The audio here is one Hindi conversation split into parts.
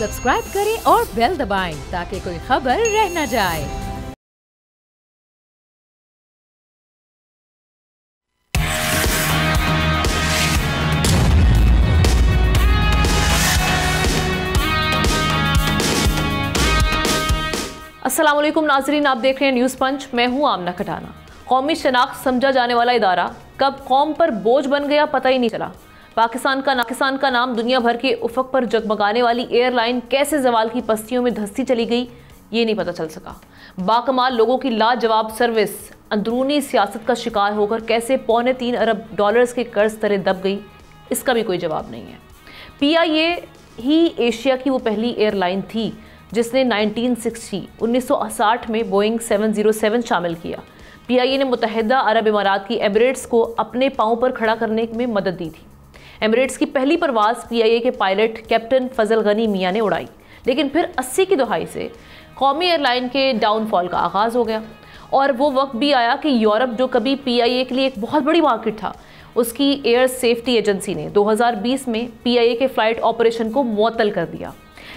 सब्सक्राइब करें और बेल दबाएं ताकि कोई खबर रह न जाए। अस्सलाम वालेकुम नाजरीन, आप देख रहे हैं न्यूज़ पंच। मैं हूं आमना खटाना। कौमी शनाख्त समझा जाने वाला इदारा कब कौम पर बोझ बन गया पता ही नहीं चला। पाकिस्तान का नाम दुनिया भर के उफक पर जगमगाने वाली एयरलाइन कैसे जवाल की पस्तियों में धंसती चली गई ये नहीं पता चल सका। बाकमाल लोगों की लाजवाब सर्विस अंदरूनी सियासत का शिकार होकर कैसे $3.25 अरब के कर्ज तले दब गई, इसका भी कोई जवाब नहीं है। PIA ही एशिया की वो पहली एयरलाइन थी जिसने 1960 में बोइंग 707 शामिल किया। PIA ने मुत्तहिदा अरब इमारात की एमिरेट्स को अपने पांव पर खड़ा करने में मदद दी थी। एमिरेट्स की पहली परवाज़ PIA के पायलट कैप्टन फजल गनी मियां ने उड़ाई, लेकिन फिर 80 की दहाई से कौमी एयरलाइन के डाउनफॉल का आगाज़ हो गया और वो वक्त भी आया कि यूरोप, जो कभी PIA के लिए एक बहुत बड़ी मार्केट था, उसकी एयर सेफ्टी एजेंसी ने 2020 में PIA के फ़्लाइट ऑपरेशन को मुअत्तल कर दिया।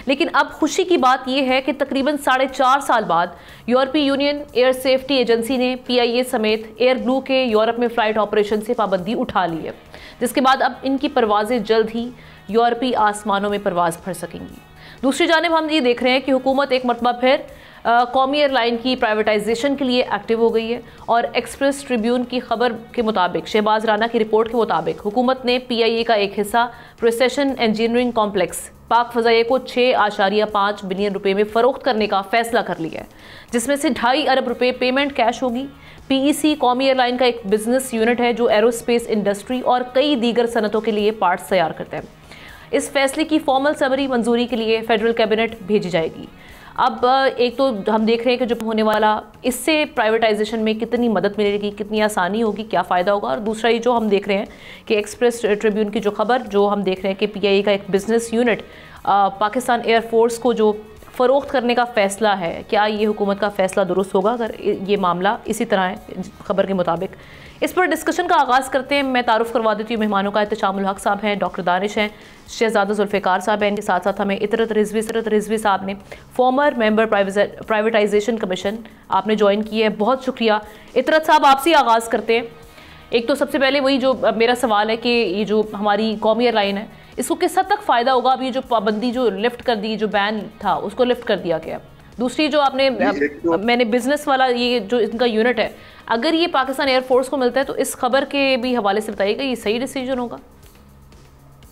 लेकिन अब खुशी की बात यह है कि तकरीबन 4.5 साल बाद यूरोपीय यूनियन एयर सेफ्टी एजेंसी ने PIA समेत एयर ब्लू के यूरोप में फ़्लाइट ऑपरेशन से पाबंदी उठा ली है, जिसके बाद अब इनकी परवाज़ें जल्द ही यूरोपीय आसमानों में परवाज़ भर सकेंगी। दूसरी जानिब हम ये देख रहे हैं कि हुकूमत एक मरतबा फिर कौमी एयरलाइन की प्राइवेटाइजेशन के लिए एक्टिव हो गई है और एक्सप्रेस ट्रिब्यून की खबर के मुताबिक, शहबाज राना की रिपोर्ट के मुताबिक, हुकूमत ने PIA का एक हिस्सा प्रिसिशन इंजीनियरिंग कॉम्प्लेक्स पाक फ़ज़ाइया को 6.5 बिलियन रुपए में फ़रोख्त करने का फैसला कर लिया है, जिसमें से 2.5 अरब रुपए पेमेंट कैश होगी। PEC कौमी एयरलाइन का एक बिजनेस यूनिट है जो एरोस्पेस इंडस्ट्री और कई दीगर सनतों के लिए पार्ट्स तैयार करता है। इस फैसले की फॉर्मल समरी मंजूरी के लिए फेडरल कैबिनेट भेजी जाएगी। अब एक तो हम देख रहे हैं कि जो होने वाला, इससे प्राइवेटाइजेशन में कितनी मदद मिलेगी, कितनी आसानी होगी, क्या फ़ायदा होगा, और दूसरा ये जो हम देख रहे हैं कि एक्सप्रेस ट्रिब्यून की जो खबर जो हम देख रहे हैं कि PIA का एक बिज़नेस यूनिट पाकिस्तान एयरफोर्स को जो फ़रोख्त करने का फ़ैसला है, क्या ये हुकूमत का फ़ैसला दुरुस्त होगा अगर ये मामला इसी तरह है खबर के मुताबिक। इस पर डिस्कशन का आगाज़ करते हैं। मैं तारुफ़ करवा देती हूँ मेहमानों का। एहतशामुल हक साहब हैं, डॉक्टर दानिश हैं, शहजादा जुल्फ़िकार साहब हैं, इनके साथ साथ हमें इतरत रिजवी साहब ने, फॉर्मर मेंबर प्राइवेटाइजेशन कमीशन, आपने ज्वाइन की है, बहुत शुक्रिया। इतरत साहब, आपसे आगाज़ करते हैं। एक तो सबसे पहले वही जो मेरा सवाल है कि ये जो हमारी कौमी एयरलाइन है, इसको किस हद तक फ़ायदा होगा? अब ये जो पाबंदी जो लिफ्ट कर दी, जो बैन था उसको लिफ्ट कर दिया गया। दूसरी जो आपने मैंने बिजनेस वाला ये जो इनका यूनिट है, अगर ये पाकिस्तान एयरफोर्स को मिलता है तो इस खबर के भी हवाले से बताइएगा, ये सही डिसीजन होगा?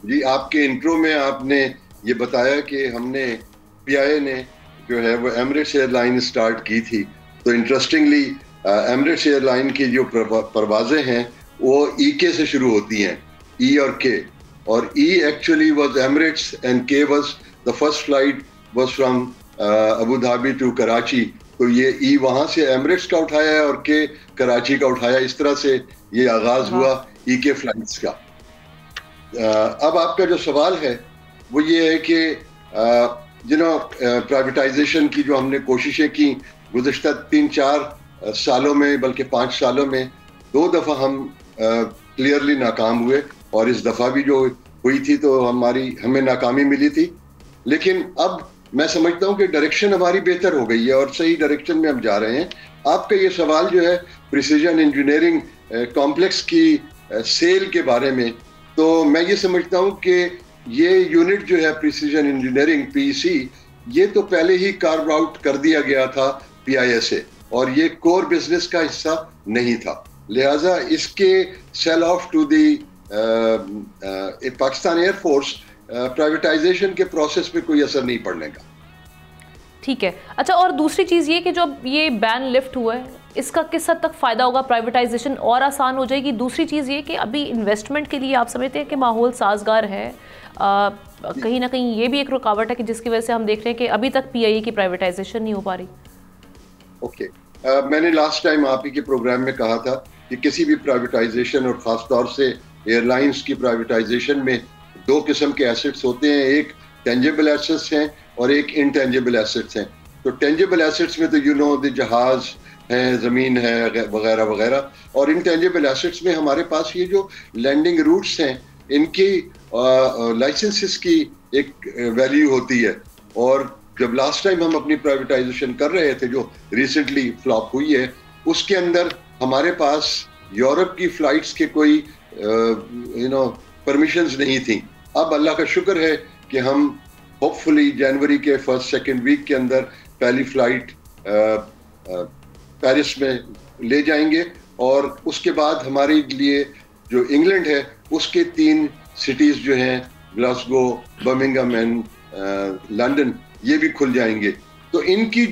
जी, आपके इंट्रो में आपने ये बताया कि हमने PIA ने जो है वो एमिरेट्स एयरलाइन स्टार्ट की थी। तो इंटरेस्टिंगली एमिरेट्स एयरलाइन की जो परवाज़ें हैं वो EK से शुरू होती हैं, E और K, और E actually was Emirates and K was the first flight was from Abu Dhabi to Karachi. तो ये E वहाँ से एमिरेट्स का उठाया है और K कराची का उठाया। इस तरह से ये आगाज़ हुआ EK फ्लाइट्स का। अब आपका जो सवाल है वो ये है कि प्राइवेटाइजेशन की जो हमने कोशिशें की गुज़श्ता 3-4 सालों में, बल्कि 5 सालों में 2 दफ़ा हम क्लियरली नाकाम हुए, और इस दफ़ा भी जो हुई थी तो हमें नाकामी मिली थी। लेकिन अब मैं समझता हूँ कि डायरेक्शन हमारी बेहतर हो गई है और सही डायरेक्शन में हम जा रहे हैं। आपका ये सवाल जो है प्रिसिजन इंजीनियरिंग कॉम्प्लेक्स की सेल के बारे में, तो मैं ये समझता हूँ कि ये यूनिट जो है प्रिसिजन इंजीनियरिंग PEC, ये तो पहले ही कार्व आउट कर दिया गया था PIA से और ये कोर बिजनेस का हिस्सा नहीं था। लिहाजा इसके sell off to the Pakistan Air Force privatisation के प्रोसेस पे कोई असर नहीं पड़ने का। ठीक है। अच्छा, और दूसरी चीज़ ये कि जब ये बैन लिफ्ट हुआ है, इसका किस हद तक फ़ायदा होगा? प्राइवेटाइजेशन और आसान हो जाएगी? दूसरी चीज़ ये कि अभी इन्वेस्टमेंट के लिए आप समझते हैं कि माहौल साजगार है? कहीं ना कहीं ये भी एक रुकावट है कि जिसकी वजह से हम देख रहे हैं कि अभी तक PIA की प्राइवेटाइजेशन नहीं हो पा रही। ओके, मैंने लास्ट टाइम आप ही के प्रोग्राम में कहा था कि किसी भी प्राइवेटाइजेशन और ख़ास तौर से एयरलाइंस की प्राइवेटाइजेशन में 2 किस्म के एसेट्स होते हैं। एक टेंजिबल एसेट्स हैं और एक इनटेंजिबल एसेट्स हैं। तो टेंजिबल एसेट्स में तो द जहाज़ हैं, ज़मीन है, वगैरह वगैरह, और इनटेंजिबल एसेट्स में हमारे पास ये जो लैंडिंग रूट्स हैं, इनकी लाइसेंसेस की एक वैल्यू होती है। और जब लास्ट टाइम हम अपनी प्राइवेटाइजेशन कर रहे थे, जो रिसेंटली फ्लॉप हुई है, उसके अंदर हमारे पास यूरोप की फ्लाइट्स के कोई परमिशंस नहीं थी। अब अल्लाह का शुक्र है कि हम होपफुली जनवरी के फर्स्ट सेकंड वीक के अंदर पहली फ्लाइट पेरिस में ले जाएंगे, और उसके बाद हमारे लिए जो इंग्लैंड है उसके 3 सिटीज जो हैं, ग्लासगो, बर्मिंघम एंड लंदन, ये भी खुल जाएंगे। तो इनकी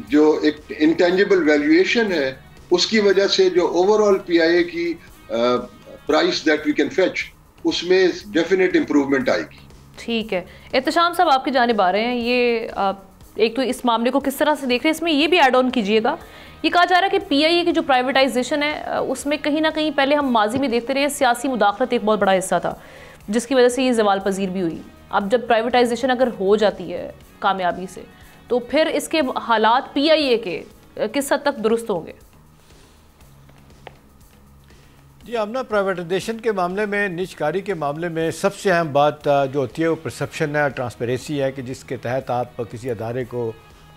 जो एक इंटेंजिबल वैल्यूएशन है, उसकी वजह से जो ओवरऑल पीआईए की price that we can fetch, उसमें डेफिनेट इंप्रूवमेंट आएगी। ठीक है, एहतशाम साहब आपकी जानिब आ रहे हैं, ये एक तो इस मामले को किस तरह से देख रहे हैं, इसमें ये भी ऐड ऑन कीजिएगा। ये कहा जा रहा है कि पीआईए की जो प्राइवेटाइजेशन है उसमें कहीं ना कहीं पहले हम माजी में देखते रहे सियासी मुदाखलत एक बहुत बड़ा हिस्सा था, जिसकी वजह से ये ज़वाल पजीर भी हुई। अब जब प्राइवेटाइजेशन अगर हो जाती है कामयाबी से, तो फिर इसके हालात पीआईए के किस हद तक दुरुस्त होंगे? जी, हम ना प्राइवेटाइजेशन के मामले में, निजकारी के मामले में सबसे अहम बात जो होती है वो परसेप्शन है, ट्रांसपेरेंसी है, कि जिसके तहत आप किसी अदारे को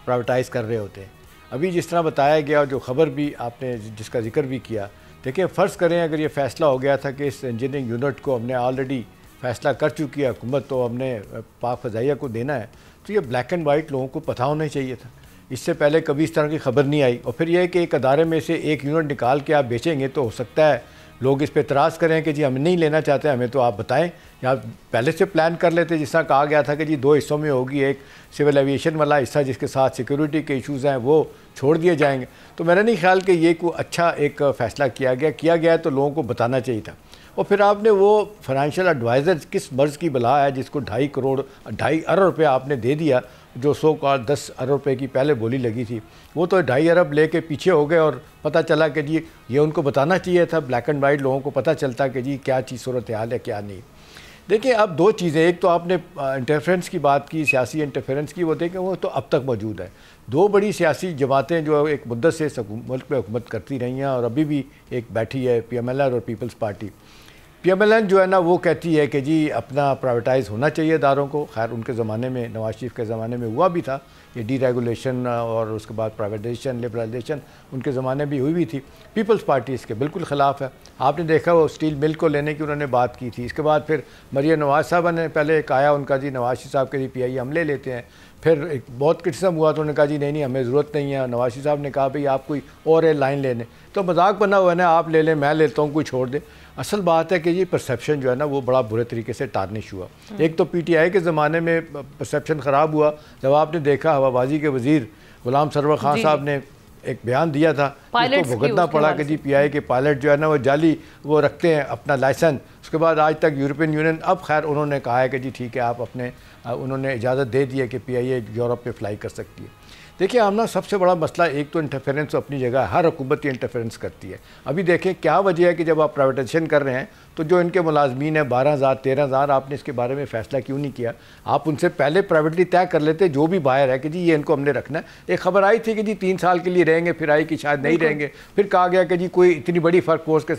प्राइवेटाइज़ कर रहे होते हैं। अभी जिस तरह बताया गया, जो ख़बर भी आपने जिसका जिक्र भी किया, देखिए फ़र्ज़ करें अगर ये फ़ैसला हो गया था कि इस इंजीनियरिंग यूनिट को हमने ऑलरेडी फ़ैसला कर चुकी है हुकूमत, तो हमने पाक फ़ज़ाइया को देना है, तो ये ब्लैक एंड वाइट लोगों को पता होना चाहिए था। इससे पहले कभी इस तरह की खबर नहीं आई। और फिर यह है कि एक अदारे में से एक यूनिट निकाल के आप बेचेंगे तो हो सकता है लोग इस पर एतराज़ करें कि जी हम नहीं लेना चाहते, हमें तो आप बताएं, या पहले से प्लान कर लेते। जिस तरह कहा गया था कि जी 2 हिस्सों में होगी, एक सिविल एविएशन वाला हिस्सा जिसके साथ सिक्योरिटी के इश्यूज़ हैं वो छोड़ दिए जाएंगे। तो मेरा नहीं ख्याल कि ये कोई अच्छा एक फ़ैसला किया गया है, तो लोगों को बताना चाहिए था। और फिर आपने वो फाइनेंशियल एडवाइज़र किस मर्ज़ की बला है जिसको 2.5 अरब रुपये आपने दे दिया, जो 10 अरब रुपये की पहले बोली लगी थी, वो तो 2.5 अरब लेके पीछे हो गए। और पता चला कि जी ये उनको बताना चाहिए था, ब्लैक एंड वाइट लोगों को पता चलता कि जी क्या चीज़ सूरत हाल है क्या नहीं। देखिए अब 2 चीज़ें, एक तो आपने इंटरफेरेंस की बात की, सियासी इंटरफेरेंस की, वो देखें वो तो अब तक मौजूद है। 2 बड़ी सियासी जमातें जो एक मुद्दत से मुल्क में हुकूमत करती रही हैं और अभी भी एक बैठी है, PMLN और पीपल्स पार्टी। PMLN जो है ना वो कहती है कि जी अपना प्राइवेटाइज़ होना चाहिए इदारों को। खैर उनके ज़माने में, नवाज शरीफ के ज़माने में हुआ भी था ये डीरेगुलेशन, और उसके बाद प्राइवेटाइजेशन, लिबरलाइजेशन उनके ज़माने भी हुई भी थी। पीपल्स पार्टी इसके बिल्कुल ख़िलाफ़ है। आपने देखा वो स्टील मिल को लेने की उन्होंने बात की थी। इसके बाद फिर मरियम नवाज़ साहब ने पहले एक आया उनका, जी नवाज शरीफ साहब के जी PIA हम ले लेते हैं। फिर एक बहुत क्रिटिसिज्म हुआ तो उन्होंने कहा जी नहीं हमें ज़रूरत नहीं है। नवाज शरीफ साहब ने कहा भाई आप कोई और लाइन लेने, तो मजाक बना हुआ है ना, आप ले लें मैं लेता हूँ, कोई छोड़ दे। असल बात है कि ये परसेप्शन जो है ना वो बड़ा बुरे तरीके से टार्निश हुआ। एक तो PTI के ज़माने में परसेप्शन ख़राब हुआ जब आपने देखा हवाबाजी के वज़ीर गुलाम सरवर खान साहब ने एक बयान दिया था, जिसको भुगतना पड़ा कि जी PI के पायलट जो है ना वो जाली वो रखते हैं अपना लाइसेंस। उसके बाद आज तक यूरोपियन यूनियन, अब खैर उन्होंने कहा है कि जी ठीक है आप अपने, उन्होंने इजाज़त दे दी है कि PIA यूरोप में फ़्लाई कर सकती है। देखिए हम ना सबसे बड़ा मसला, एक तो इंटरफेरेंस अपनी जगह है, हर हुकूमत ही इंटरफेरेंस करती है। अभी देखें क्या वजह है कि जब आप प्राइवेटाइजेशन कर रहे हैं तो जो इनके मुलाजमीन है 12,000 13,000, आपने इसके बारे में फ़ैसला क्यों नहीं किया? आप उनसे पहले प्राइवेटली तय कर लेते, जो भी बाहर है कि जी ये इनको हमने रखना है। एक खबर आई थी कि जी 3 साल के लिए रहेंगे, फिर आई कि शायद नहीं रहेंगे, फिर कहा गया कि जी कोई इतनी बड़ी वर्क फोर्स के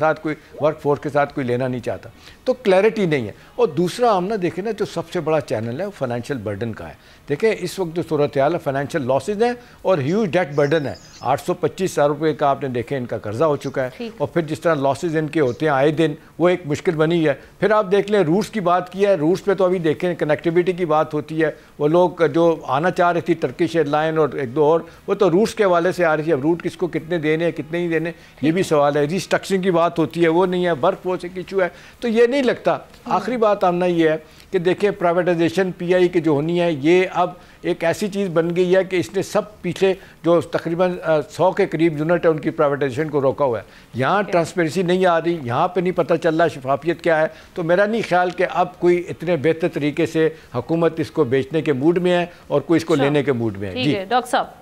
साथ कोई लेना नहीं चाहता, तो क्लैरिटी नहीं है। और दूसरा हम ना देखें ना, जो सबसे बड़ा चैनल है वो फाइनेंशियल बर्डन का है। देखें इस वक्त जो सूरत हाल है, फाइनेंशियल लॉसेज हैं और ह्यूज डेट बर्डन है। 825 अरब रुपये का आपने देखें इनका कर्जा हो चुका है, और फिर जिस तरह लॉसेज इनके होते हैं आए दिन, वो एक मुश्किल बनी है। फिर आप देख लें रूट्स की बात की है, रूट्स पे तो अभी देखें कनेक्टिविटी की बात होती है। वो लोग जो आना चाह रही थी टर्किश एयरलाइन और एक दो और, वो तो रूट्स के हवाले से आ रही थी। अब रूट किसको कितने देने हैं कितने नहीं देने, ये भी सवाल है। रिस्ट्रक्चरिंग की बात होती है, वो नहीं है। वर्क फोर्स एक इशू है, तो ये नहीं लगता। आखिरी बात आना ये है कि देखें प्राइवेटाइजेशन PI की जो होनी है, ये अब एक ऐसी चीज़ बन गई है कि इसने सब पीछे जो तकरीबन 100 के करीब यूनिट है उनकी प्राइवेटाइजेशन को रोका हुआ है। यहाँ ट्रांसपेरेंसी नहीं आ रही, यहाँ पे नहीं पता चल रहा शफाफियत क्या है। तो मेरा नहीं ख्याल कि अब कोई इतने बेहतर तरीके से हुकूमत इसको बेचने के मूड में है और कोई इसको लेने के मूड में है। जी डॉक्टर साहब,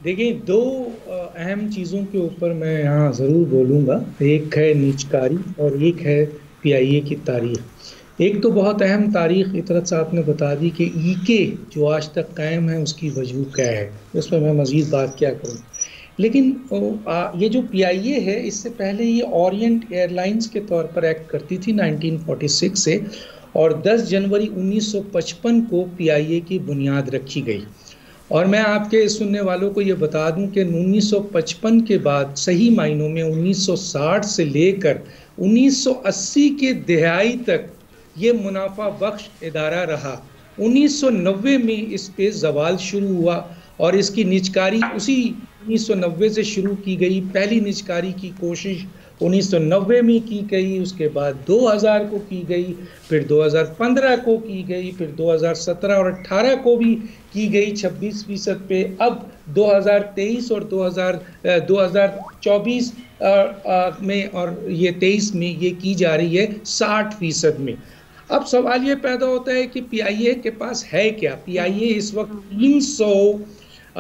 देखिए 2 अहम चीज़ों के ऊपर मैं यहाँ ज़रूर बोलूँगा। एक है निजकारी और एक है PIA की तारीख़। एक तो बहुत अहम तारीख़ इतरत साहब ने बता दी कि EK जो आज तक कायम है उसकी वजह क्या है, उस पर मैं मज़ीद बात क्या करूँ। लेकिन ये जो PIA है, इससे पहले ये ओरिएंट एयरलाइंस के तौर पर एक्ट करती थी 1946 से, और 10 जनवरी 1955 को PIA की बुनियाद रखी गई। और मैं आपके सुनने वालों को ये बता दूं कि 1955 के बाद सही मायनों में 1960 से लेकर 1980 के दिहाई तक ये मुनाफा बख्श इदारा रहा। 1990 में इस पे जवाल शुरू हुआ और इसकी निजकारी उसी 1990 से शुरू की गई। पहली निजकारी की कोशिश 1990 में की गई, उसके बाद 2000 को की गई, फिर 2015 को की गई, फिर 2017 और 18 को भी की गई 26% पे। अब 2023 और 2024 में और ये 23 में ये की जा रही है 60% में। अब सवाल ये पैदा होता है कि PIA के पास है क्या। PIA इस वक्त 300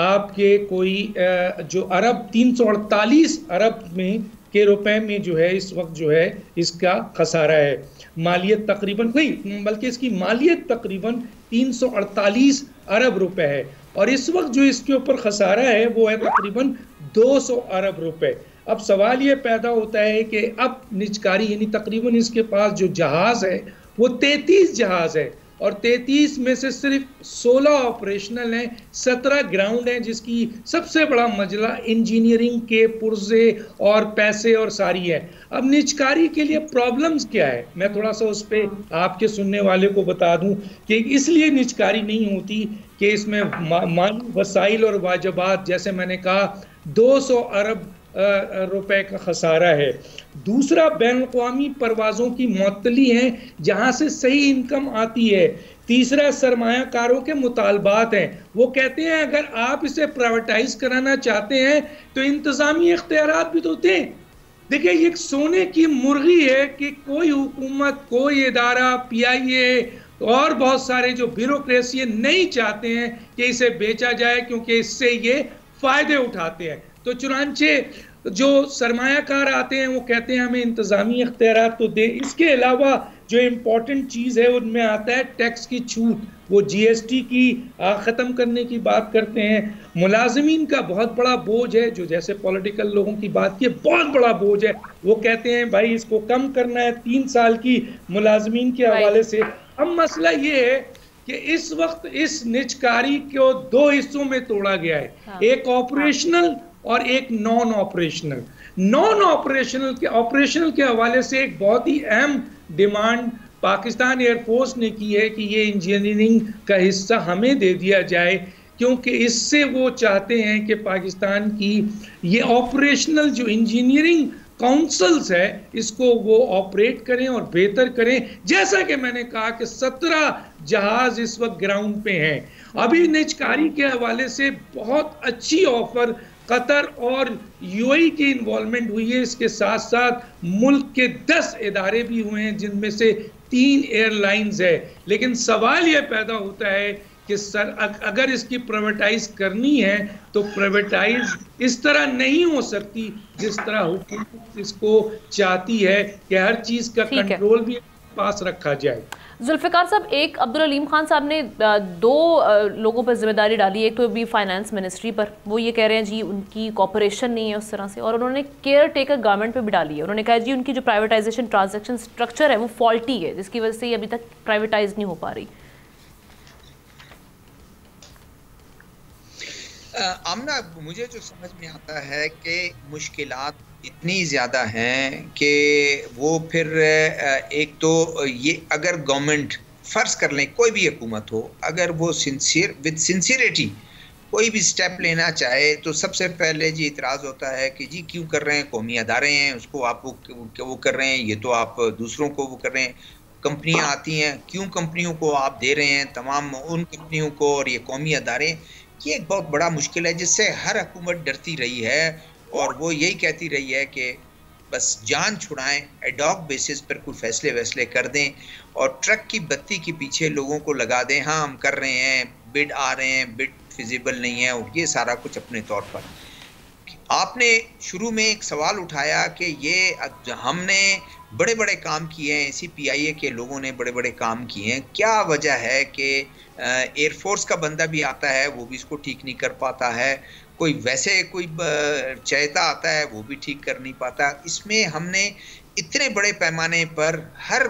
आपके कोई जो अरब 348 अरब में के रुपए में जो है इस वक्त जो है इसका खसारा है। मालियत तकरीबन नहीं, बल्कि इसकी मालियत तकरीबन 348 अरब रुपए है और इस वक्त जो इसके ऊपर खसारा है वो है तकरीबन 200 अरब रुपए। अब सवाल ये पैदा होता है कि अब निजकारी यानी तकरीबन इसके पास जो जहाज है वो 33 जहाज है और 33 में से सिर्फ 16 ऑपरेशनल हैं, 17 ग्राउंड हैं, जिसकी सबसे बड़ा मजला इंजीनियरिंग के पुर्जे और पैसे और सारी है। अब निजकारी के लिए प्रॉब्लम्स क्या है, मैं थोड़ा सा उस पर आपके सुनने वाले को बता दूं कि इसलिए निजकारी नहीं होती कि इसमें माली वसाइल और वाजबात जैसे मैंने कहा 200 अरब रुपए का खसारा है। दूसरा बैनुल-अक़वामी परवाज़ों की मुअत्तली है जहां से सही इनकम आती है। तीसरा सरमायाकारों के मुतालबात हैं, वो कहते हैं अगर आप इसे प्राइवेटाइज कराना चाहते हैं तो इंतज़ामी इख्तियारात भी तो दें। देखिए ये एक सोने की मुर्गी है कि कोई हुकूमत, कोई इदारा, PIA और बहुत सारे जो ब्यूरोक्रेसी नहीं चाहते हैं कि इसे बेचा जाए क्योंकि इससे ये फ़ायदे उठाते हैं। तो चुनांचे जो सरमायाकार आते हैं वो कहते हैं हमें इंतज़ामी इख्तियारात तो दे। इसके अलावा जो इम्पोर्टेंट चीज़ है उनमें आता है टैक्स की छूट, वो GST की ख़त्म करने की बात करते हैं। मुलाजमीन का बहुत बड़ा बोझ है, जो जैसे पॉलिटिकल लोगों की बात की बहुत बड़ा बोझ है, वो कहते हैं भाई इसको कम करना है 3 साल की मुलाजमीन के हवाले से। अब मसला ये है कि इस वक्त इस निजकारी को 2 हिस्सों में तोड़ा गया है, एक ऑपरेशनल और एक नॉन ऑपरेशनल। नॉन ऑपरेशनल के हवाले से एक बहुत ही अहम डिमांड पाकिस्तान एयरफोर्स ने की है कि ये इंजीनियरिंग का हिस्सा हमें दे दिया जाए, क्योंकि इससे वो चाहते हैं कि पाकिस्तान की ये ऑपरेशनल जो इंजीनियरिंग काउंसिल्स है इसको वो ऑपरेट करें और बेहतर करें। जैसा कि मैंने कहा कि 17 जहाज इस वक्त ग्राउंड पे हैं। अभी निजकारी के हवाले से बहुत अच्छी ऑफर कतर और UAE की इन्वॉल्वमेंट हुई है। इसके साथ साथ मुल्क के 10 इदारे भी हुए हैं जिनमें से 3 एयरलाइंस है। लेकिन सवाल यह पैदा होता है कि सर अगर इसकी प्राइवेटाइज करनी है तो प्राइवेटाइज इस तरह नहीं हो सकती जिस तरह हुकूमत इसको चाहती है कि हर चीज़ का कंट्रोल भी पास रखा जाए। जुल्फ़िकार साहब, एक अब्दुल अलीम खान साहब ने 2 लोगों पर जिम्मेदारी डाली, एक तो भी फाइनेंस मिनिस्ट्री पर, वो ये कह रहे हैं जी उनकी कॉपरेशन नहीं है उस तरह से, और उन्होंने केयर टेकर गवर्नमेंट पे भी डाली है। उन्होंने कहा जी उनकी जो प्राइवेटाइजेशन ट्रांजैक्शन स्ट्रक्चर है वो फॉल्टी है, जिसकी वजह से ये अभी तक प्राइवेटाइज नहीं हो पा रही। आमना, मुझे जो समझ में आता है कि मुश्किलात इतनी ज़्यादा हैं कि वो फिर एक तो ये अगर गवर्नमेंट फ़र्ज़ कर लें कोई भी हुकूमत हो, अगर वो विद सिंसियरिटी कोई भी स्टेप लेना चाहे तो सबसे पहले जी इतराज़ होता है कि जी क्यों कर रहे हैं, कौमी अदारे हैं उसको आप वो कर रहे हैं, ये तो आप दूसरों को वो कर रहे हैं। कंपनियां आती हैं, क्यों कंपनियों को आप दे रहे हैं, तमाम उन कंपनियों को और ये कौमी अदारे। ये एक बहुत बड़ा मुश्किल है जिससे हर हुकूमत डरती रही है और वो यही कहती रही है कि बस जान छुड़ाएं, एडॉक बेसिस पर कोई फैसले कर दें और ट्रक की बत्ती के पीछे लोगों को लगा दें, हाँ हम कर रहे हैं, बिड आ रहे हैं, बिड फिजिबल नहीं है, और ये सारा कुछ अपने तौर पर। आपने शुरू में एक सवाल उठाया कि ये हमने बड़े बड़े काम किए हैं, इसी PIA के लोगों ने बड़े बड़े काम किए हैं, क्या वजह है कि एयरफोर्स का बंदा भी आता है वो भी इसको ठीक नहीं कर पाता है, कोई वैसे कोई चहेता आता है वो भी ठीक कर नहीं पाता। इसमें हमने इतने बड़े पैमाने पर हर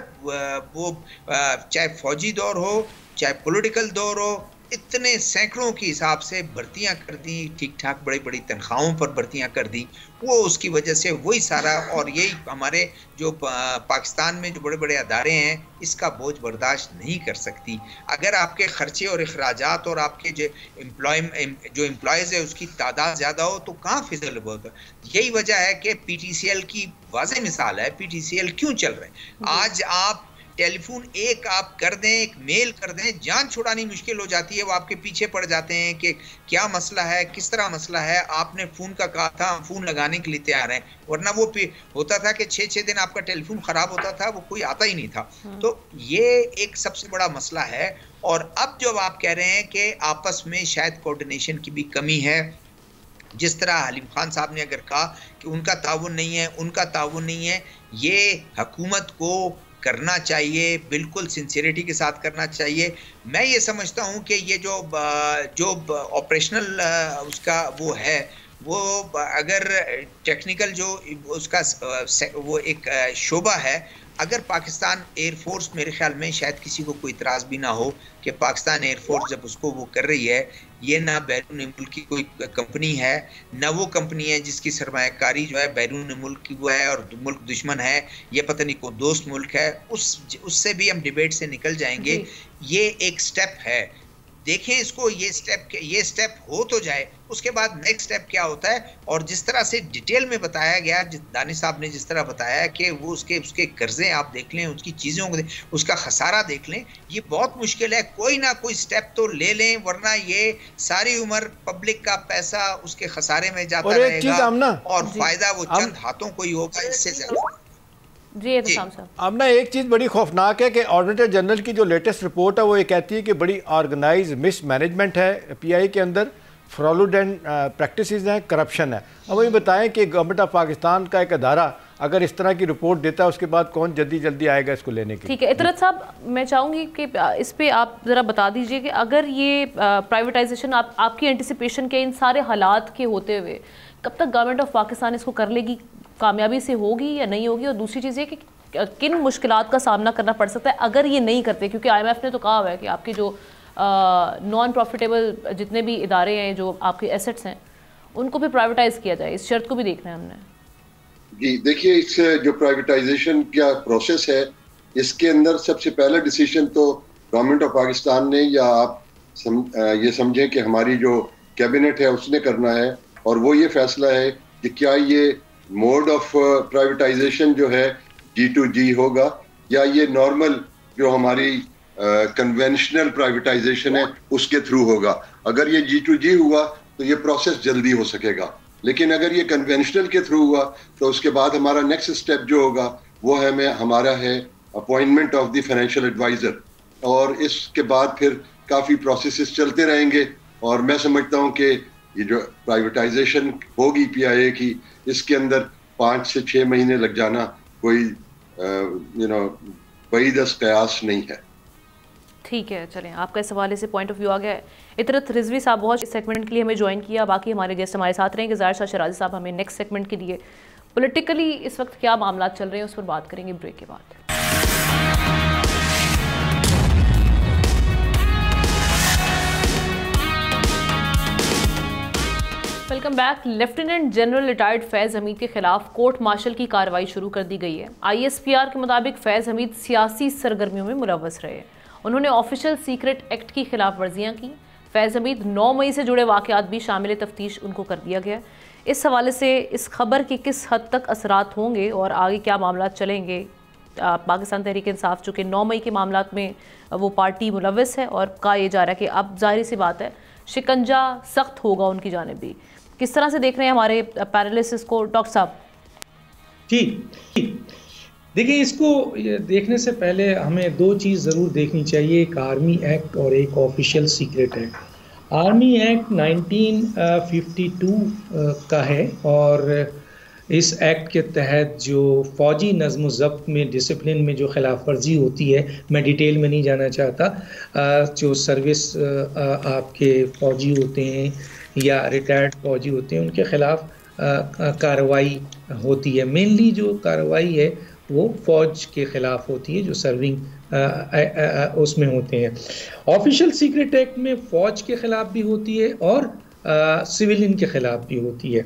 वो चाहे फौजी दौर हो चाहे पॉलिटिकल दौर हो, इतने सैकड़ों के हिसाब से भर्तियां कर दी, ठीक ठाक बड़ी बड़ी तनख्वाहों पर भर्तियां कर दी। वो उसकी वजह से वही सारा, और यही हमारे जो पाकिस्तान में जो बड़े बड़े अदारे हैं इसका बोझ बर्दाश्त नहीं कर सकती। अगर आपके खर्चे और अखराजात और आपके जो एम्प्लॉयज़ है उसकी तादाद ज़्यादा हो तो कहाँ फिजल होगा। यही वजह है कि PTCL की वाज़ेह मिसाल है। PTCL क्यों चल रहे हैं? आज आप टेलीफोन एक आप कर दें, एक मेल कर दें, जान छुड़ानी मुश्किल हो जाती है। वो आपके पीछे पड़ जाते हैं कि क्या मसला है, किस तरह मसला है, आपने फ़ोन का कहा था, हम फ़ोन लगाने के लिए तैयार हैं। वरना वो होता था कि 6-6 दिन आपका टेलीफोन ख़राब होता था, वो कोई आता ही नहीं था। तो ये एक सबसे बड़ा मसला है। और अब जब आप कह रहे हैं कि आपस में शायद कोऑर्डिनेशन की भी कमी है, जिस तरह हलीम खान साहब ने अगर कहा कि उनका ताउन नहीं है, उनका ताउन नहीं है, ये हुकूमत को करना चाहिए, बिल्कुल सिंसियरिटी के साथ करना चाहिए। मैं ये समझता हूँ कि ये जो ऑपरेशनल उसका वो है, वो अगर टेक्निकल जो उसका वो एक शोबा है, अगर पाकिस्तान एयरफोर्स, मेरे ख्याल में शायद किसी को कोई इतराज़ भी ना हो कि पाकिस्तान एयरफोर्स जब उसको वो कर रही है, ये ना बैरून मुल्क की कोई कंपनी है, ना वो कंपनी है जिसकी सरमायाकारी जो है बैरून मुल्क की वो है और मुल्क दुश्मन है, ये पता नहीं कोई दोस्त मुल्क है, उससे भी हम डिबेट से निकल जाएंगे। ये एक स्टेप है, देखें इसको, ये स्टेप हो तो जाए, उसके बाद नेक्स्ट स्टेप क्या होता है। और जिस तरह से डिटेल में बताया गया, दानिश साहब ने जिस तरह बताया कि वो उसके कर्जे आप देख लें, उसकी चीज़ों को उसका खसारा देख लें, ये बहुत मुश्किल है। कोई ना कोई स्टेप तो ले लें, वरना ये सारी उम्र पब्लिक का पैसा उसके खसारे में जाता रहेगा और फायदा वो चंद हाथों को ही होगा, इससे ज्यादा। जी साहब, अब ना एक चीज़ बड़ी खौफनाक है कि ऑडिटर जनरल की जो लेटेस्ट रिपोर्ट है वो ये कहती है कि बड़ी ऑर्गेनाइज मिसमैनेजमेंट है PI के अंदर, फ्रॉडुलेंट प्रैक्टिसेस हैं, करप्शन है। अब ये बताएं कि गवर्नमेंट ऑफ पाकिस्तान का एक अदारा अगर इस तरह की रिपोर्ट देता है, उसके बाद कौन जल्दी आएगा इसको लेने के? ठीक है इतरत साहब, मैं चाहूँगी कि इस पर आप ज़रा बता दीजिए कि अगर ये प्राइवेटाइजेशन आपकी एंटिसिपेशन के इन सारे हालात के होते हुए कब तक गवर्नमेंट ऑफ पाकिस्तान इसको कर लेगी, कामयाबी से होगी या नहीं होगी? और दूसरी चीज़ ये कि किन मुश्किलात का सामना करना पड़ सकता है अगर ये नहीं करते, क्योंकि IMF ने तो कहा हुआ है कि आपके जो नॉन प्रॉफिटेबल जितने भी इदारे हैं, जो आपके एसेट्स हैं, उनको भी प्राइवेटाइज किया जाए। इस शर्त को भी देखना है हमने। जी देखिए, इस जो प्राइवेटाइजेशन का प्रोसेस है, इसके अंदर सबसे पहला डिसीजन तो गवर्नमेंट ऑफ पाकिस्तान ने, या आप ये समझें कि हमारी जो कैबिनेट है उसने करना है, और वो ये फैसला है कि क्या ये मोड ऑफ प्राइवेटाइजेशन जो है G2G होगा या ये नॉर्मल जो हमारी कन्वेंशनल प्राइवेटाइजेशन है उसके थ्रू होगा। अगर ये G2G हुआ तो ये प्रोसेस जल्दी हो सकेगा, लेकिन अगर ये कन्वेंशनल के थ्रू हुआ तो उसके बाद हमारा नेक्स्ट स्टेप जो होगा वो है हमारा है appointment of the financial advisor, और इसके बाद फिर काफ़ी प्रोसेसेस चलते रहेंगे। और मैं समझता हूँ कि ये जो प्राइवेटाइजेशन होगी PIA की, इसके अंदर 5 से 6 महीने लग जाना कोई बईदस कयास नहीं है। ठीक है, चलें, आपका इस हवाले से पॉइंट ऑफ व्यू आ गया है। इतरत रिजवी साहब बहुत इस सेगमेंट के लिए हमें ज्वाइन किया, बाकी हमारे गेस्ट हमारे साथ रहेंगे। ज़ाहिर शाह शराजी साहब हमें नेक्स्ट सेगमेंट के लिए पॉलिटिकली इस वक्त क्या मामला चल रहे हैं उस पर बात करेंगे ब्रेक के बाद। Welcome back. Lieutenant general retired Faiz Hameed के खिलाफ कोर्ट मार्शल की कार्रवाई शुरू कर दी गई है। ISPR के मुताबिक फैज़ हमीद सियासी सरगर्मियों में मुलव्वस रहे। उन्होंने ऑफिशियल सीक्रेट एक्ट की खिलाफ वर्जियाँ की। फैज़ हमीद 9 मई से जुड़े वाक़यात भी शामिल तफ्तीश उनको कर दिया गया। इस हवाले से इस खबर के किस हद तक असरात होंगे और आगे क्या मामला चलेंगे, पाकिस्तान तहरीक इंसाफ चूँकि 9 मई के मामला में वो पार्टी मुलव्वस है और कहा यह जा रहा है कि अब जाहिर सी बात है शिकंजा सख्त होगा उनकी जानिब भी। किस तरह से देख रहे हैं हमारे पैरालिसिस को डॉक्टर साहब? ठीक, देखिए, इसको देखने से पहले हमें 2 चीज़ ज़रूर देखनी चाहिए, एक आर्मी एक्ट और एक official secret act. Army act 1952 का है और इस एक्ट के तहत जो फ़ौजी नज़्म ज़ब्त में डिसिप्लिन में जो खिलाफ वर्जी होती है, मैं डिटेल में नहीं जाना चाहता, जो सर्विस आपके फ़ौजी होते हैं या रिटायर्ड फ़ौजी होते हैं उनके ख़िलाफ़ कार्रवाई होती है। मेनली जो कार्रवाई है वो फौज के खिलाफ होती है जो सर्विंग उसमें होते हैं। ऑफिशियल सीक्रेट एक्ट में फौज के खिलाफ भी होती है और सिविलियन के खिलाफ भी होती है।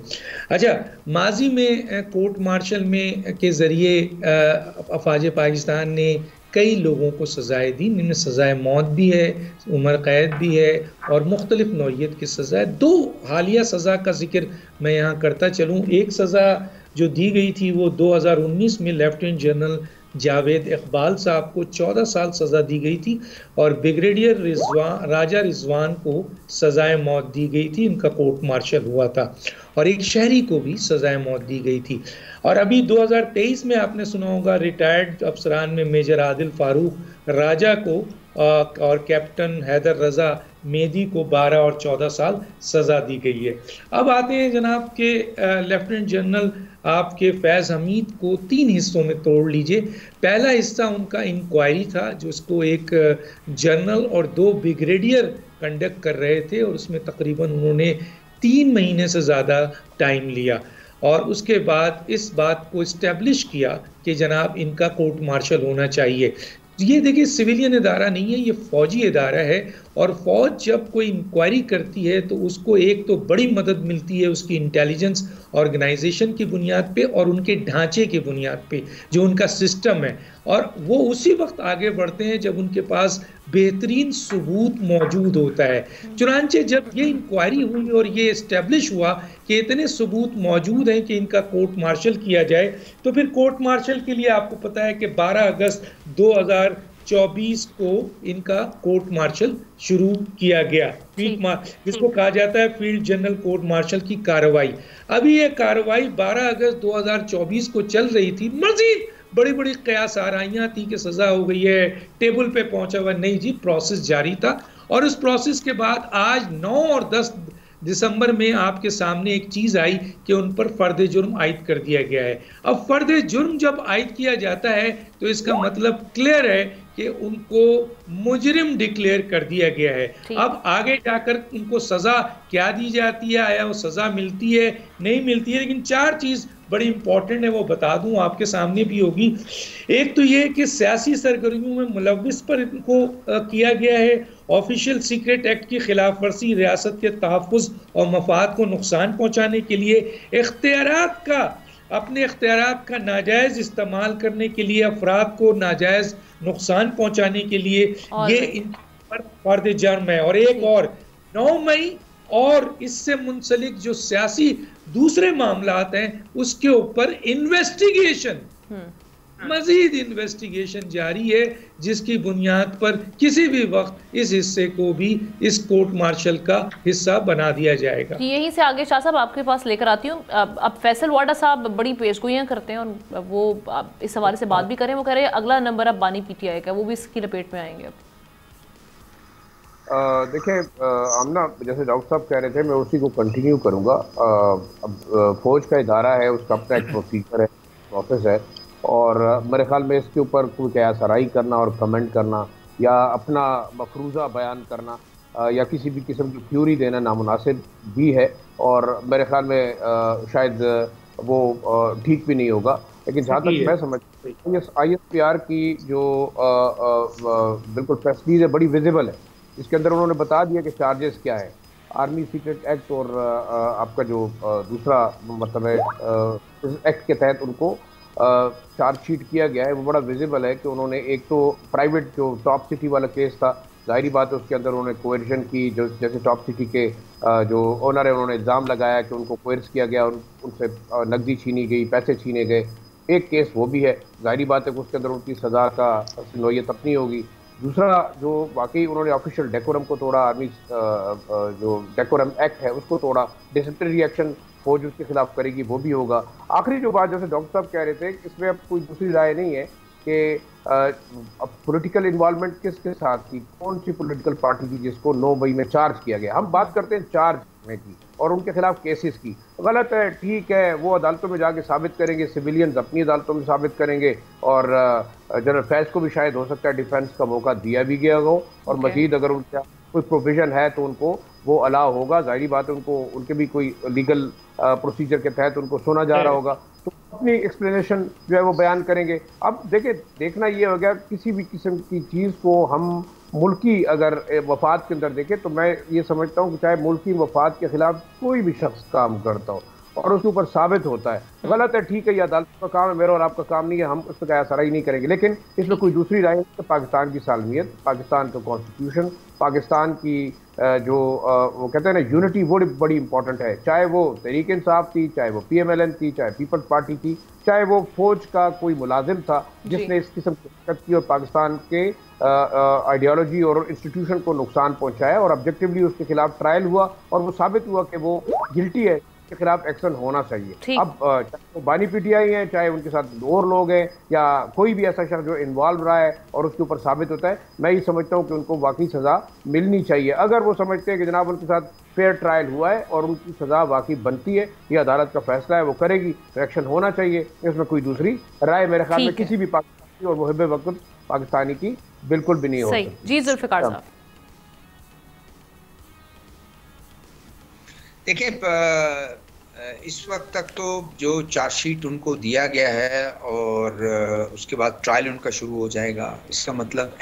अच्छा, माजी में कोर्ट मार्शल में के ज़रिए अफवाज पाकिस्तान ने कई लोगों को सज़ाएँ दी, इनमें सज़ाए मौत भी है, उम्र कैद भी है और मुख्तलिफ नौइयत की सज़ाएँ। 2 हालिया सज़ा का जिक्र मैं यहाँ करता चलूँ। एक सज़ा जो दी गई थी वो 2019 में लेफ्टिनेंट जनरल जावेद इकबाल साहब को 14 साल सज़ा दी गई थी और ब्रिगेडियर राजा रिजवान को सज़ाए मौत दी गई थी। इनका कोर्ट मार्शल हुआ था और एक शहरी को भी सज़ाए मौत दी गई थी। और अभी 2023 में आपने सुना होगा रिटायर्ड अफसरान में मेजर आदिल फारूक राजा को और कैप्टन हैदर रज़ा मेदी को 12 और 14 साल सज़ा दी गई है। अब आते हैं जनाब के लेफ्टिनेंट जनरल आपके फैज़ हमीद को 3 हिस्सों में तोड़ लीजिए। पहला हिस्सा उनका इंक्वायरी था जिसको एक जनरल और 2 ब्रिगेडियर कंडक्ट कर रहे थे और उसमें तकरीबन उन्होंने 3 महीने से ज़्यादा टाइम लिया और उसके बाद इस बात को इस्टेब्लिश किया कि जनाब इनका कोर्ट मार्शल होना चाहिए। ये देखिए सिविलियन इदारा नहीं है, ये फौजी इदारा है और फौज जब कोई इंक्वायरी करती है तो उसको एक तो बड़ी मदद मिलती है उसकी इंटेलिजेंस ऑर्गेनाइजेशन की बुनियाद पे और उनके ढांचे की बुनियाद पे जो उनका सिस्टम है, और वो उसी वक्त आगे बढ़ते हैं जब उनके पास बेहतरीन सबूत मौजूद होता है। चुनांचे जब ये इंक्वायरी हुई और ये इस्टेब्लिश हुआ कि इतने सबूत मौजूद हैं कि इनका कोर्ट मार्शल किया जाए, तो फिर कोर्ट मार्शल के लिए आपको पता है कि 12 अगस्त 2024 को इनका कोर्ट मार्शल शुरू किया गया, जिसको कहा जाता है फील्ड जनरल कोर्ट मार्शल की कार्रवाई। अभी ये कार्रवाई 12 अगस्त 2024 को चल रही थी, मजीद बड़ी बड़ी कयास आराइयाँ थी कि सज़ा हो गई है, टेबल पे पहुंचा हुआ नहीं जी, प्रोसेस जारी था। और उस प्रोसेस के बाद आज 9 और 10 दिसंबर में आपके सामने एक चीज़ आई कि उन पर फ़र्द जुर्म आयद कर दिया गया है। अब फ़र्द जुर्म जब आयद किया जाता है तो इसका मतलब क्लियर है कि उनको मुजरिम डिक्लेयर कर दिया गया है। अब आगे जाकर उनको सज़ा क्या दी जाती है, आया वो सज़ा मिलती है नहीं मिलती है, लेकिन 4 चीज़ बड़ी इंपॉर्टेंट है वो बता दूं, आपके सामने भी होगी। एक तो ये कि सियासी सरगर्मियों में मुलव्विस पर इनको किया गया है, ऑफिशियल सीक्रेट एक्ट की खिलाफ वर्जी, रियासत के तहफ़्फ़ुज़ और मफाद को नुकसान पहुँचाने के लिए, अपने इख्तियारात का नाजायज़ इस्तेमाल करने के लिए, अफराद को नाजायज़ नुकसान पहुँचाने के लिए, ये इन पर फ़र्द जुर्म है। और एक और 9 मई और इससे मुंसलिक जो सियासी दूसरे मामलात हैं उसके ऊपर इन्वेस्टिगेशन, मजीद इन्वेस्टिगेशन जारी है, जिसकी बुनियाद पर किसी भी वक्त इस हिस्से को भी इस कोर्ट मार्शल का हिस्सा बना दिया जाएगा। यहीं से आगे शाह साहब आपके पास लेकर आती हूँ। अब फैसल वाडा साहब बड़ी पेशगोइयाँ करते हैं और वो इस हवाले से बात भी करें। वो कह रहे हैं अगला नंबर अब बानी PTI का, वो भी इसकी लपेट में आएंगे। अब देखिए आमना, जैसे डॉक्टर साहब कह रहे थे, मैं उसी को कंटिन्यू करूँगा। अब फौज का इदारा है, उसका अपना एक प्रोसीजर है, प्रोसेस है, और मेरे ख्याल में इसके ऊपर कोई कयासराई करना और कमेंट करना या अपना मफरूज़ा बयान करना या किसी भी किस्म की थ्योरी देना नामुनासिब भी है, और मेरे ख्याल में शायद वो ठीक भी नहीं होगा। लेकिन जहाँ तक मैं समझता हूँ ISPR की जो बिल्कुल फैसिलिटीज़ है बड़ी विजिबल है। इसके अंदर उन्होंने बता दिया कि चार्जेस क्या है। आर्मी सीक्रेट एक्ट और आपका जो दूसरा मतलब है इस एक्ट के तहत उनको चार्जशीट किया गया है, वो बड़ा विजिबल है कि उन्होंने एक तो प्राइवेट जो टॉप सिटी वाला केस था, जाहिर बात है उसके अंदर उन्होंने कोएर्शन की, जो जैसे टॉप सिटी के जो ओनर है उन्होंने इल्ज़ाम लगाया कि उनको कोएर्स किया गया, उनसे नकदी छीनी गई, पैसे छीने गए। एक केस वो भी है, जाहिर बात है कि उसके अंदर उनकी सज़ा का नौयत अपनी होगी। दूसरा जो वाकई उन्होंने ऑफिशियल डेकोरम को तोड़ा, आर्मी जो डेकोरम एक्ट है उसको तोड़ा, डिसिप्लिनरी एक्शन फौज उसके खिलाफ करेगी, वो भी होगा। आखिरी जो बात जैसे डॉक्टर साहब कह रहे थे, इसमें अब कोई दूसरी राय नहीं है कि अब पॉलिटिकल इन्वॉल्वमेंट किसके साथ थी, कौन सी पॉलिटिकल पार्टी थी जिसको 9 मई में चार्ज किया गया। हम बात करते हैं चार्ज में की और उनके खिलाफ केसेस की, गलत है, ठीक है, वो अदालतों में जाके साबित करेंगे, सिविलियंस अपनी अदालतों में साबित करेंगे, और जनरल फैज़ को भी शायद हो सकता है डिफेंस का मौका दिया भी गया हो, और मजीद अगर उनका कोई प्रोविजन है तो उनको वो अलाउ होगा। जाहिर बात है उनको उनके भी कोई लीगल प्रोसीजर के तहत उनको सुना जा रहा होगा। तो अपनी एक्सप्लेनेशन जो है वो बयान करेंगे। अब देखना ये हो गया, किसी भी किस्म की चीज़ को हम मुल्की अगर वफाद के अंदर देखें तो मैं ये समझता हूँ कि चाहे मुल्की वफाद के खिलाफ कोई भी शख्स काम करता हो और उसके ऊपर साबित होता है, गलत है, ठीक है, ये अदालत का काम है, मेरा और आपका काम नहीं है, हम उस पर क्या सराही नहीं करेंगे। लेकिन इसमें कोई दूसरी राय नहीं। पाकिस्तान की सालमियत, पाकिस्तान का कॉन्स्टिट्यूशन, पाकिस्तान की जो वो कहते हैं ना यूनिटी, वो बड़ी इंपॉर्टेंट है। चाहे वो तहरीक इंसाफ थी, चाहे वो PMLN थी, चाहे पीपल्स पार्टी थी, चाहे वो फौज का कोई मुलाजिम था जिसने इस किस्म की हरकत की और पाकिस्तान के आइडियोलॉजी और इंस्टीट्यूशन को नुकसान पहुंचाया, और ऑब्जेक्टिवली उसके खिलाफ ट्रायल हुआ और वो साबित हुआ कि वो गिल्टी है, के खिलाफ एक्शन होना चाहिए। अब चाहे वो बानी PTI हैं, चाहे उनके साथ और लोग हैं, या कोई भी ऐसा शख्स जो इन्वॉल्व रहा है और उसके ऊपर साबित होता है, मैं ये समझता हूँ कि उनको वाकई सज़ा मिलनी चाहिए। अगर वो समझते हैं कि जनाब उनके साथ फेयर ट्रायल हुआ है और उनकी सज़ा वाकई बनती है, ये अदालत का फैसला है, वो करेगी, तो एक्शन होना चाहिए। इसमें कोई दूसरी राय मेरे ख्याल में किसी भी पाकिस्तानी और मुहिब वक्त पाकिस्तानी की बिल्कुल भी नहीं हो सकती। जी जुल्फ़िकार साहब। देखिए, इस वक्त तक तो जो चार्जशीट उनको दिया गया है और उसके बाद ट्रायल उनका शुरू हो जाएगा, इसका मतलब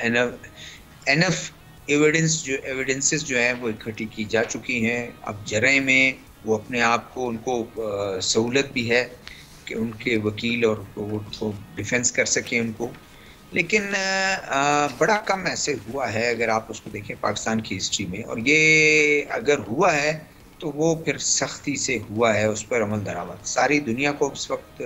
एनफ एविडेंसेस जो हैं वो इकट्ठी की जा चुकी हैं। अब जराए में वो अपने आप को, उनको सहूलत भी है कि उनके वकील और वो डिफेंस कर सकें उनको, लेकिन बड़ा कम ऐसे हुआ है अगर आप उसको देखें पाकिस्तान की हिस्ट्री में। और ये अगर हुआ है तो वो फिर सख्ती से हुआ है, उस पर अमल दरामद। सारी दुनिया को इस वक्त,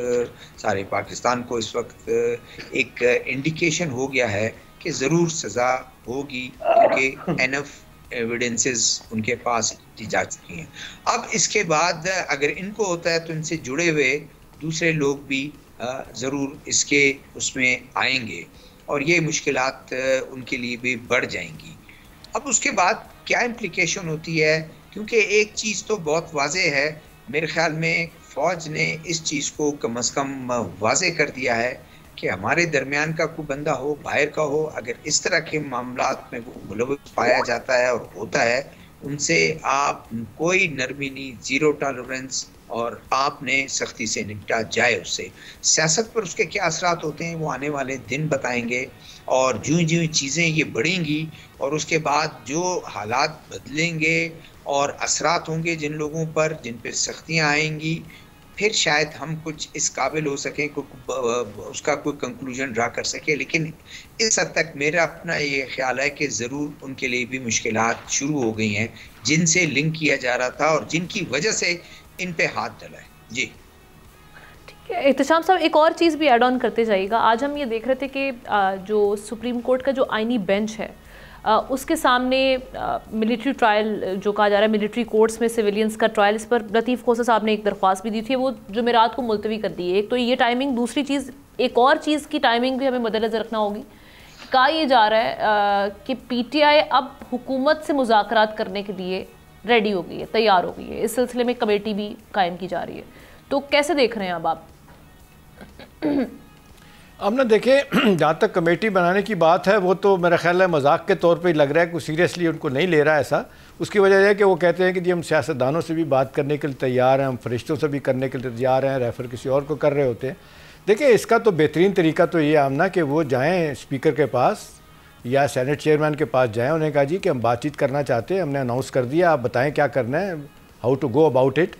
सारे पाकिस्तान को इस वक्त एक इंडिकेशन हो गया है कि ज़रूर सज़ा होगी, क्योंकि एनफ एविडेंसेस उनके पास जा चुकी हैं। अब इसके बाद अगर इनको होता है तो इनसे जुड़े हुए दूसरे लोग भी ज़रूर इसके उसमें आएंगे और ये मुश्किलात उनके लिए भी बढ़ जाएंगी। अब उसके बाद क्या इम्प्लिकेशन होती है, क्योंकि एक चीज़ तो बहुत वाज़ेह है, मेरे ख्याल में फ़ौज ने इस चीज़ को कम अज़ कम वाज़ेह कर दिया है कि हमारे दरमियान का कोई बंदा हो, बाहर का हो, अगर इस तरह के मामलात में वो मुलव्वस पाया जाता है और होता है, उनसे आप कोई नरमी नहीं, ज़ीरो टॉलरेंस, और आपने सख्ती से निपटा जाए उससे। सियासत पर उसके क्या असरात होते हैं वो आने वाले दिन बताएंगे, और ज्यों ज्यों चीज़ें ये बढ़ेंगी और उसके बाद जो हालात बदलेंगे और असरात होंगे जिन लोगों पर जिन पे सख्तियाँ आएंगी, फिर शायद हम कुछ इस काबिल हो सकें, उसका कोई कंक्लूजन ड्रा कर सके। लेकिन इस हद तक मेरा अपना ये ख्याल है कि ज़रूर उनके लिए भी मुश्किलात शुरू हो गई हैं जिनसे लिंक किया जा रहा था और जिनकी वजह से इन पे हाथ डला है। जी ठीक है एहतशाम साहब, एक और चीज़ भी ऐड ऑन करते जाइएगा। आज हम ये देख रहे थे कि जो सुप्रीम कोर्ट का जो आईनी बेंच है उसके सामने मिलिट्री ट्रायल जो कहा जा रहा है, मिलिट्री कोर्ट्स में सिविलियंस का ट्रायल, इस पर लतीफ़ खोसा साहब ने एक दरख्वास्त भी दी थी, वो जुमेरात को मुलतवी कर दी है। एक तो ये टाइमिंग, दूसरी चीज़ एक और चीज़ की टाइमिंग भी हमें मद्देनज़र रखना होगी। कहा यह जा रहा है कि PTI अब हुकूमत से मुज़ाकरात करने के लिए रेडी हो गई है, तैयार हो गई है। इस सिलसिले में कमेटी भी कायम की जा रही है, तो कैसे देख रहे हैं अब आप? अब ना देखें, जहाँ तक कमेटी बनाने की बात है वो तो मेरा ख्याल है मजाक के तौर पे ही लग रहा है, कुछ सीरियसली उनको नहीं ले रहा है ऐसा। उसकी वजह है कि वो कहते हैं कि जी हम सियासतदानों से भी बात करने के लिए तैयार हैं, हम फरिश्तों से भी करने के लिए तैयार हैं, रेफ़र किसी और को कर रहे होते हैं। देखिए इसका तो बेहतरीन तरीका तो ये आमना कि वो जाएँ स्पीकर के पास या सेनेट चेयरमैन के पास जाएँ, उन्हें कहा जी कि हम बातचीत करना चाहते हैं, हमने अनाउंस कर दिया, आप बताएँ क्या करना है, how to go about it.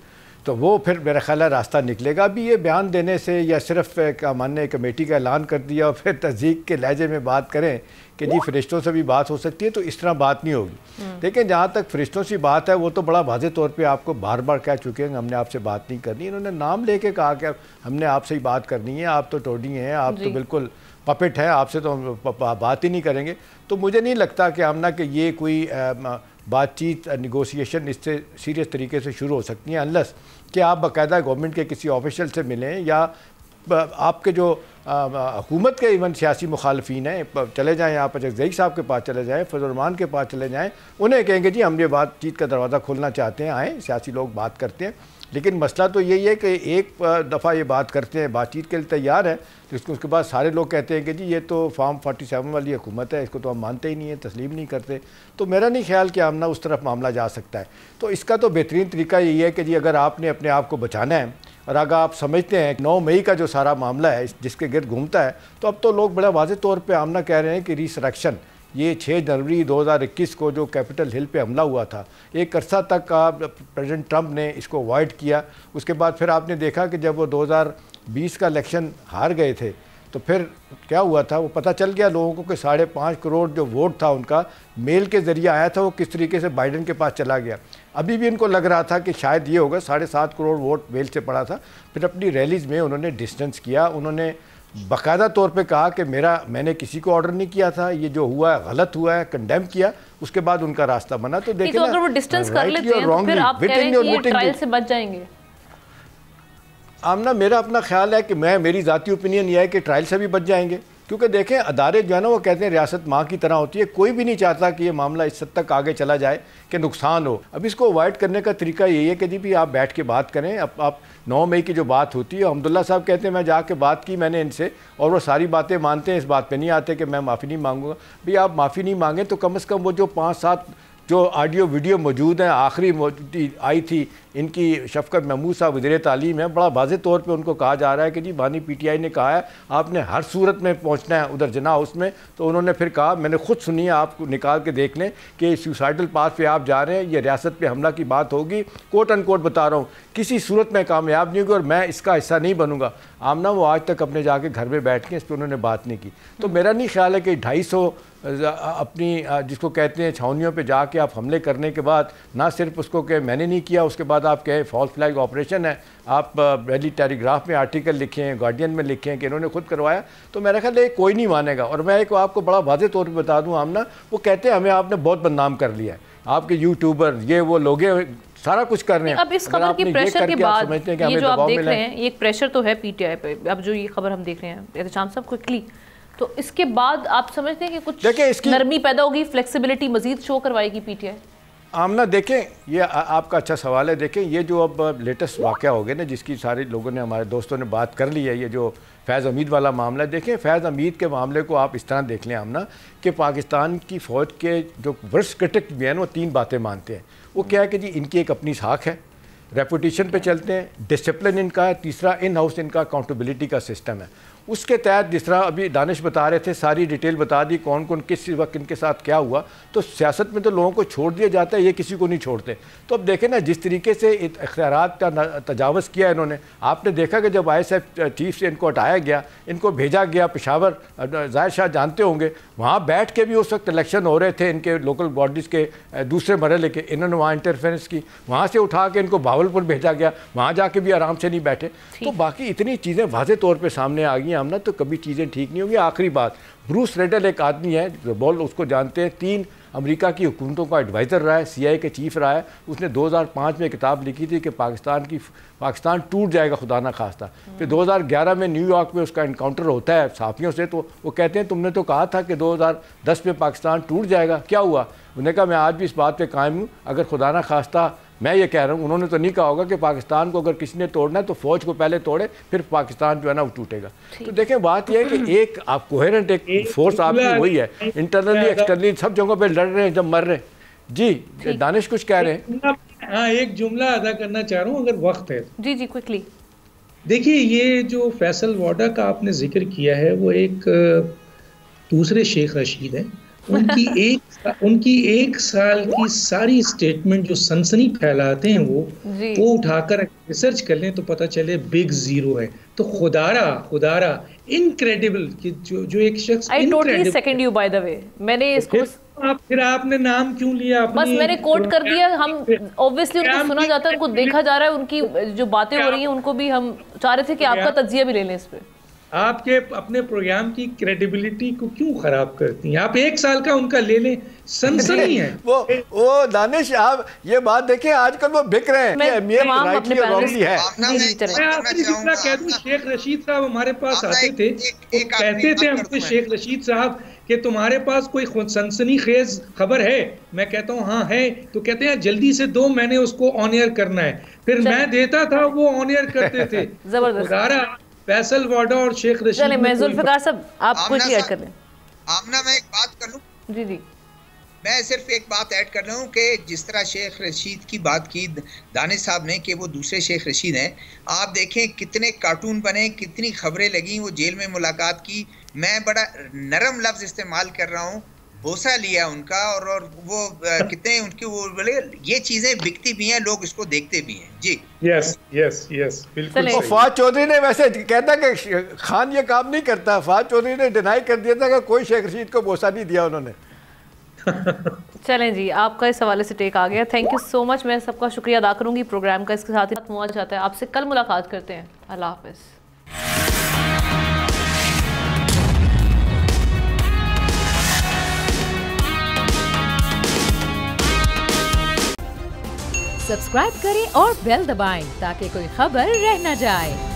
तो वो फिर मेरा ख्याल है रास्ता निकलेगा। अभी ये बयान देने से या सिर्फ क्या मानने कमेटी का ऐलान कर दिया और फिर तस्दीक के लहजे में बात करें कि जी फरिश्तों से भी बात हो सकती है, तो इस तरह बात नहीं होगी। लेकिन जहाँ तक फरिश्तों से बात है वो तो बड़ा वाज़ेह तौर पे आपको बार बार कह चुके हैं हमने आपसे बात नहीं करनी। इन्होंने नाम लेके कहा कि हमने आपसे ही बात करनी है, आप तो टोडी हैं, आप तो बिल्कुल पपेट है, आपसे तो बात ही नहीं करेंगे। तो मुझे नहीं लगता कि आमना कि ये कोई बातचीत नेगोशिएशन इससे सीरियस तरीके से शुरू हो सकती हैं, अनलेस कि आप बाकायदा गवर्नमेंट के किसी ऑफिशियल से मिलें या आपके जो हुकूमत के इवन सियासी मुखालफीन हैं चले जाएँ, आप जैक साहब के पास चले जाएँ, फजल रहमान के पास चले जाएँ, उन्हें कहेंगे जी हम ये बातचीत का दरवाज़ा खोलना चाहते हैं, आएँ, सियासी लोग बात करते हैं। लेकिन मसला तो यही है कि एक दफ़ा ये बात करते हैं, बातचीत के लिए तैयार है, तो उसके बाद सारे लोग कहते हैं कि जी ये तो फॉर्म 47 वाली हुकूमत है, इसको तो हम मानते ही नहीं है, तस्लीम नहीं करते। तो मेरा नहीं ख्याल कि आमना उस तरफ मामला जा सकता है। तो इसका तो बेहतरीन तरीका यही है कि जी अगर आपने अपने आप को बचाना है और अगर आप समझते हैं 9 मई का जो सारा मामला है जिसके गिर्द घूमता है, तो अब तो लोग बड़ा वाज़ेह तौर पे आमना कह रहे हैं कि रिसरेक्शन, ये 6 जनवरी 2021 को जो कैपिटल हिल पे हमला हुआ था, एक अरसा तक प्रेसिडेंट ट्रंप ने इसको अवॉइड किया। उसके बाद फिर आपने देखा कि जब वो 2020 का इलेक्शन हार गए थे तो फिर क्या हुआ था, वो पता चल गया लोगों को कि 5.5 करोड़ जो वोट था उनका मेल के ज़रिए आया था, वो किस तरीके से बाइडेन के पास चला गया। अभी भी इनको लग रहा था कि शायद ये होगा, 7.5 करोड़ वोट मेल से पड़ा था। फिर अपनी रैलीज़ में उन्होंने डिस्टेंस किया, उन्होंने बाकायदा तौर पे कहा कि मैंने किसी को ऑर्डर नहीं किया था, ये जो हुआ है गलत हुआ है, कंडेम किया। उसके बाद उनका रास्ता बना। तो देखिए, अगर वो डिस्टेंस कर लेते हैं तो फिर आप कह रहे हैं कि ये ट्रायल से बच जाएंगे। आमना, मेरा अपना ख्याल है कि मेरी ज़ाती ओपिनियन ये है कि ट्रायल से भी बच जाएंगे, क्योंकि देखें अदारे जो है ना वो कहते हैं रियासत माँ की तरह होती है। कोई भी नहीं चाहता कि ये मामला इस हद तक आगे चला जाए कि नुकसान हो। अब इसको अवॉइड करने का तरीका यही है कि जी भी आप बैठ के बात करें। अब आप 9 मई की जो बात होती है, अब्दुल्ला साहब कहते हैं मैं जाके बात की मैंने इनसे, और वो सारी बातें मानते हैं, इस बात पे नहीं आते कि मैं माफ़ी नहीं मांगूंगा। भाई आप माफ़ी नहीं मांगें तो कम से कम वो जो 5-7 जो ऑडियो वीडियो मौजूद हैं, आखिरी आई थी इनकी शफकत महमूद साहब वज़ीर तालीम है, बड़ा वाज़े तौर पे उनको कहा जा रहा है कि जी बानी PTI ने कहा है आपने हर सूरत में पहुंचना है उधर जना हाउस में। तो उन्होंने फिर कहा, मैंने खुद सुनी है, आपको निकाल के देख लें कि सुसाइडल पाथ पे आप जा रहे हैं, ये रियासत पे हमला की बात होगी, कोट अन कोट बता रहा हूँ, किसी सूरत में कामयाब नहीं होगी और मैं इसका हिस्सा नहीं बनूंगा। आमना वो आज तक अपने जाके घर में बैठ के इस पर उन्होंने बात नहीं की। तो मेरा नहीं ख्याल है कि 250 अपनी जिसको कहते हैं छावनियों पे जाके आप हमले करने के बाद ना सिर्फ उसको कि मैंने नहीं किया, उसके बाद आप कहे फॉल्स फ्लैग ऑपरेशन है, आप डेली टेलीग्राफ में आर्टिकल लिखे हैं, गार्डियन में लिखे हैं कि इन्होंने खुद करवाया, तो मेरा ख्याल है कोई नहीं मानेगा। और मैं एक आपको बड़ा वाज़े तौर पर बता दूँ आमना, वो कहते हैं हमें आपने बहुत बदनाम कर लिया है, आपके यूट्यूबर ये वो लोग सारा कुछ कर रहे हैं। अब इस खबर की प्रेशर के बाद ये जो आप देख रहे हैं, ये एक प्रेशर तो है PTI पे, अब जो ये खबर हम देख रहे हैं एहतशाम साहब क्विकली, तो इसके बाद आप समझते हैं कि कुछ नरमी पैदा होगी, फ्लेक्सिबिलिटी मजीद शो करवाएगी PTI? आमना देखें, ये आपका अच्छा सवाल है। देखें ये जो अब लेटेस्ट वाक़या हो गया ना, जिसकी सारे लोगों ने, हमारे दोस्तों ने बात कर ली है, ये जो फैज़ हमीद वाला मामला है। देखें फैज़ हमीद के मामले को आप इस तरह देख लें आमना कि पाकिस्तान की फ़ौज के जो वर्स्ट क्रिटिक भी हैं वो 3 बातें मानते हैं। वो क्या है कि जी इनकी एक अपनी साख है, रेपुटेशन पे चलते हैं, डिसिप्लिन इनका है, तीसरा इन हाउस इनका अकाउंटेबिलिटी का सिस्टम है। उसके तहत जिस तरह अभी दानिश बता रहे थे, सारी डिटेल बता दी कौन कौन किस वक्त इनके साथ क्या हुआ। तो सियासत में तो लोगों को छोड़ दिया जाता है, ये किसी को नहीं छोड़ते। तो अब देखें ना जिस तरीके से इख्तियारात का तजावज़ किया इन्होंने, आपने देखा कि जब ISF चीफ से इनको हटाया गया, इनको भेजा गया पेशावर, ज़ाहिर शाह जानते होंगे, वहाँ बैठ के भी उस वक्त इलेक्शन हो रहे थे इनके लोकल बॉडीज़ के दूसरे मरहले के, इन्होंने वहाँ इंटरफेरेंस की, वहाँ से उठा के इनको भावलपुर भेजा गया, वहाँ जाके भी आराम से नहीं बैठे। तो बाकी इतनी चीज़ें वाज़े तौर पर सामने आ गई हमने, तो कभी चीज़ें ठीक नहीं होंगी। आखिरी बात, ब्रूस रेडल एक आदमी है जो उसको जानते हैं, 3 अमेरिका की हुकूमतों का एडवाइज़र रहा है, CIA के चीफ रहा है। उसने 2005 में किताब लिखी थी कि पाकिस्तान टूट जाएगा खुदा ना खास्ता। फिर 2011 में न्यूयॉर्क में उसका इनकाउंटर होता है साफियों से, तो वो कहते हैं तुमने तो कहा था कि 2010 में पाकिस्तान टूट जाएगा, क्या हुआ? उन्होंने कहा मैं आज भी इस बात पे कायम हूँ, अगर खुदा ना खास्ता मैं ये कह रहा हूँ, उन्होंने तो नहीं कहा होगा कि पाकिस्तान को अगर किसी ने तोड़ना है तो फ़ौज को पहले तोड़े, फिर पाकिस्तान जो है ना वो टूटेगा। तो देखें बात यह है कि एक आप कोहेरेंट एक फोर्स आपकी वही है, इंटरनली एक्सटर्नली सब जगहों पे लड़ रहे हैं, जब मर रहे हैं। जी दानिश कुछ कह रहे हैं? हाँ, एक जुमला अदा करना चाह रहा हूँ अगर वक्त है। जी क्विकली। देखिए ये जो फैसल वाडा का आपने जिक्र किया है, वो एक दूसरे शेख रशीद है। उनकी एक साल की सारी स्टेटमेंट जो सनसनी फैलाते हैं वो उठाकर रिसर्च कर लें तो पता चले बिग जीरो है। तो खुदारा इनक्रेडिबल कि जो एक शख्स, I totally second you by the way, मैंने इसको फिर आपने नाम क्यों लिया? बस मैंने कोट कर दिया। हम ऑब्वियसली उनको सुना जाता है, उनको देखा जा रहा है, उनकी जो बातें हो रही हैं उनको भी हम चाह रहे थे कि आपका तज्जिया भी ले लें इस पे। आपके अपने प्रोग्राम की क्रेडिबिलिटी को क्यों खराब करती हैं आप? 1 साल का उनका ले लें, सनसनी है। वो दानिश आप ये बात देखें, आजकल वो बिक रहे हैं। मैं कह दूं, शेख रशीद साहब हमारे पास आते थे, कहते थे हमसे शेख रशीद साहब कि तुम्हारे पास कोई सनसनी खेज खबर है? मैं कहता हूँ हाँ है, तो कहते हैं जल्दी से दो, मैंने उसको ऑन एयर करना है। फिर मैं देता था, वो ऑन एयर करते थे। जबरदस्त। फैसल वाडा और शेख रशीद, मैं जुल्फिकार साहब आप कुछ ऐड कर लें। आमना मैं एक बात कर लूं? जी मैं सिर्फ एक बात ऐड कर रहा हूँ कि जिस तरह शेख रशीद की बात की दानिश साहब ने कि वो दूसरे शेख रशीद हैं, आप देखें कितने कार्टून बने, कितनी खबरें लगी, वो जेल में मुलाकात की। मैं बड़ा नरम लफ्ज़ इस्तेमाल कर रहा हूँ, बोसा लिया उनका, और वो कितने उनकी वो बोले, ये चीज़ें बिकती भी हैं, लोग इसको देखते भी हैं। जी यस यस यस बिल्कुल। तो फवाद चौधरी ने वैसे कहता कि खान ये काम नहीं करता, फवाद चौधरी ने डिनाई कर दिया था कि कोई शेख रशीद को बोसा नहीं दिया उन्होंने। चलें जी, आपका इस हवाले से टेक आ गया। थैंक यू सो मच, मैं सबका शुक्रिया अदा करूंगी। प्रोग्राम का इसके साथ ही खत्म हुआ जाता है। आपसे कल मुलाकात करते हैं। अल्लाह हाफिज़। सब्सक्राइब करें और बेल दबाएं ताकि कोई खबर रह न जाए।